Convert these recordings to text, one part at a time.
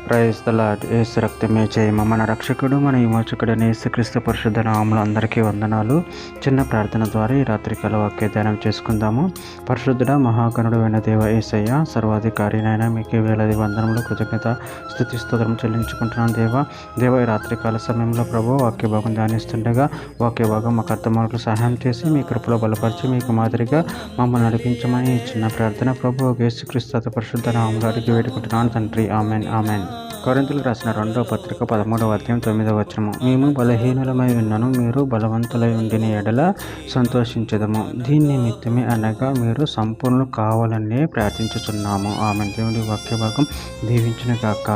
Praise the lord. యేసు రక్తమే జయము. మన రక్షకుడు మన విమోచకుడైన యేసుక్రీస్తు పరిశుద్ధ నామములో అందరికీ వందనాలు. చిన్న ప్రార్థన ద్వారా ఈ రాత్రికాల వాక్య ధ్యానం చేసుకుందాము. పరిశుద్ధుడ మహాగణుడు అయిన దేవ యేసయ్య, సర్వాధికారినైనా మీకు వేలాది వందనములు, కృతజ్ఞత, స్తుతి స్తోత్రం చెల్లించుకుంటున్నాను దేవ ఈ రాత్రికాల సమయంలో ప్రభు వాక్య భాగం ధ్యానిస్తుండగా వాక్య భాగం మాకు అర్థమాలకు సహాయం చేసి మీ కృపలో బలపరిచి మీకు మాదిరిగా మమ్మల్ని నడిపించమని ఈ చిన్న ప్రార్థన ప్రభు యేసుక్రీస్తు పరిశుద్ధ నామములో అడిగి వేడుకుంటున్నాను తండ్రి. Amen amen. కొరింథీయులకు రాసిన 2వ పత్రిక 13వ అధ్యాయం 9వ వచనము. మేము బలహీనులమై ఉన్నను, మీరు బలవంతులై ఉండిన ఎడల సంతోషించదము. దీని నిమిత్తమే అనగా మీరు సంపూర్ణులు కావాలని ప్రార్థించుచున్నాము. ఆమె. దేవుడి వాక్య భాగం దీవించిన గాక.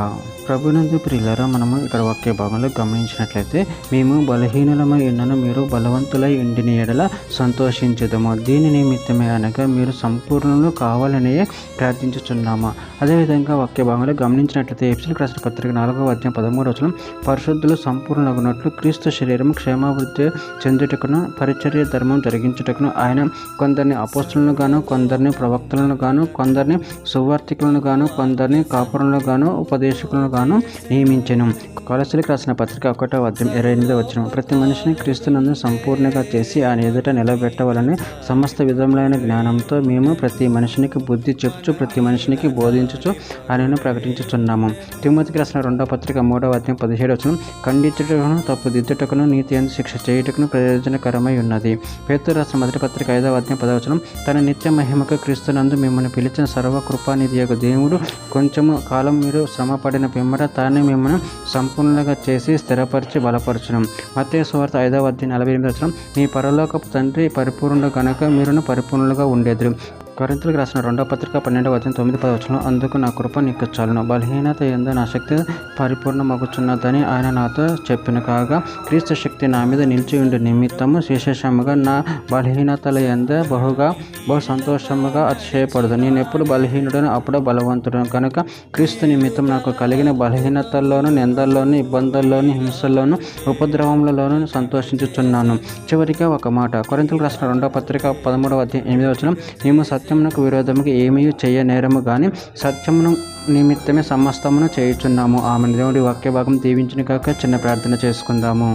ప్రభునందు ప్రియులారా, మనము ఇక్కడ వాక్య భాగంలో గమనించినట్లయితే మేము బలహీనులమై ఉన్నను, మీరు బలవంతులై ఉండిన ఎడల సంతోషించదము. దీని నిమిత్తమే అనగా మీరు సంపూర్ణులు కావాలని ప్రార్థించుచున్నాము. అదేవిధంగా వాక్య భాగంలో గమనించినట్లయితే ఎఫెసీయులకు రాసిన పత్రిక 4వ అధ్యాయం 13వ వచనం, పరిశుద్ధులు సంపూర్ణగునట్లు క్రీస్తు శరీరం క్షేమాభివృద్ధి చెందుటకును పరిచర్య ధర్మం జరిగించుటకును ఆయన కొందరిని అపోస్తలులను గాను, కొందరిని ప్రవక్తలను గాను, కొందరిని సువార్తికులను గాను, కొందరిని కాపురులను గాను, ఉపదేశకులను గాను నియమించెను. కొలస్సీయులకు రాసిన పత్రిక 1వ అధ్యాయం 28వ వచనం, ప్రతి మనిషిని క్రీస్తునందు సంపూర్ణంగా చేసి ఆయన ఎదుట నిలబెట్టవాలని సమస్త విధములైన జ్ఞానంతో మేము ప్రతి మనిషినికి బుద్ధి చెప్పుచు ప్రతి మనిషినికి బోధించుచు ఆయనను ప్రకటించుచున్నాము. తిమోతికి రాసిన 2వ పత్రిక 3వ అధ్యాయం 17వ వచనం, ఖండించుటకును తప్పుదిద్దుటకును నీతి యందు శిక్ష చేయుటకును ప్రయోజనకరమై ఉన్నది. పేతురు రాసిన మొదటి పత్రిక 5వ అధ్యాయం 10వ వచనం, తన నిత్య మహిమకు క్రీస్తునందు మిమ్మల్ని పిలిచిన సర్వకృపానిధియగు దేవుడు కొంచెము కాలం మీరు శ్రమపడిన పిమ్మట తానే మిమ్మల్ని సంపూర్ణంగా చేసి స్థిరపరిచి బలపరచును. మత్తయి సువార్త 5వ అధ్యాయం 48వ వచనం, మీ పరలోకపు తండ్రి పరిపూర్ణుడు గనుక మీరును పరిపూర్ణులుగా ఉండేదురు. కొరింథీయులకు రాసిన 2వ పత్రిక 12వ అధ్యాయం 9-10 వచనం, అందుకు నా కృప నీకు చాలును, బలహీనత యందు నా శక్తి పరిపూర్ణమగుచున్నదని ఆయన నాతో చెప్పిన కాగా క్రీస్తు శక్తి నా మీద నిలిచి ఉండే నిమిత్తము విశేషముగా నా బలహీనతల యందు బహు సంతోషముగా అతిశయపడదు. నేను ఎప్పుడు బలహీనుడను అప్పుడు బలవంతుడను కనుక క్రీస్తు నిమిత్తం నాకు కలిగిన బలహీనతల్లోనూ, నిందల్లోనూ, ఇబ్బందుల్లోనూ, హింసల్లోనూ, ఉపద్రవములలోనూ సంతోషించుచున్నాను. చివరిగా ఒక మాట, కొరింథీయులకు రాసిన 2వ పత్రిక 13వ అధ్యాయం 8వ వచనం, మేము సత్యమునకు విరోధముగా ఏమీ చేయనేరము కానీ సత్యమును నిమిత్తమే సమస్తమును చేయుచున్నాము. ఆమె. దేవుడి వాక్య భాగం దీవించిన కాక చిన్న ప్రార్థన చేసుకుందాము.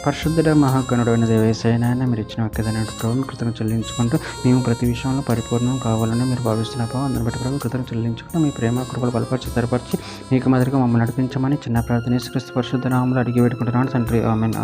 పరిశుద్ధుడ మహాగణుడు అయిన దేవేశయనైనా మీరు ఇచ్చిన వాక్యదాన్ని ప్రభు కృతజ్ఞత చెల్లించుకుంటూ మేము ప్రతి విషయంలో పరిపూర్ణం కావాలని మీరు భావిస్తున్న ప్రభావం అందరి బట్టి ప్రభు కృతజ్ఞత చెల్లించుకుంటూ మీ ప్రేమ కృపలు బలపరిచి స్థిరపరిచి మీకు మాదిరిగా మమ్మల్ని నడిపించమని చిన్న ప్రార్థన యేసుక్రీస్తు పరిశుద్ధ నామములో అడిగి వేడుకుంటున్నాను తండ్రి. ఆమెన్.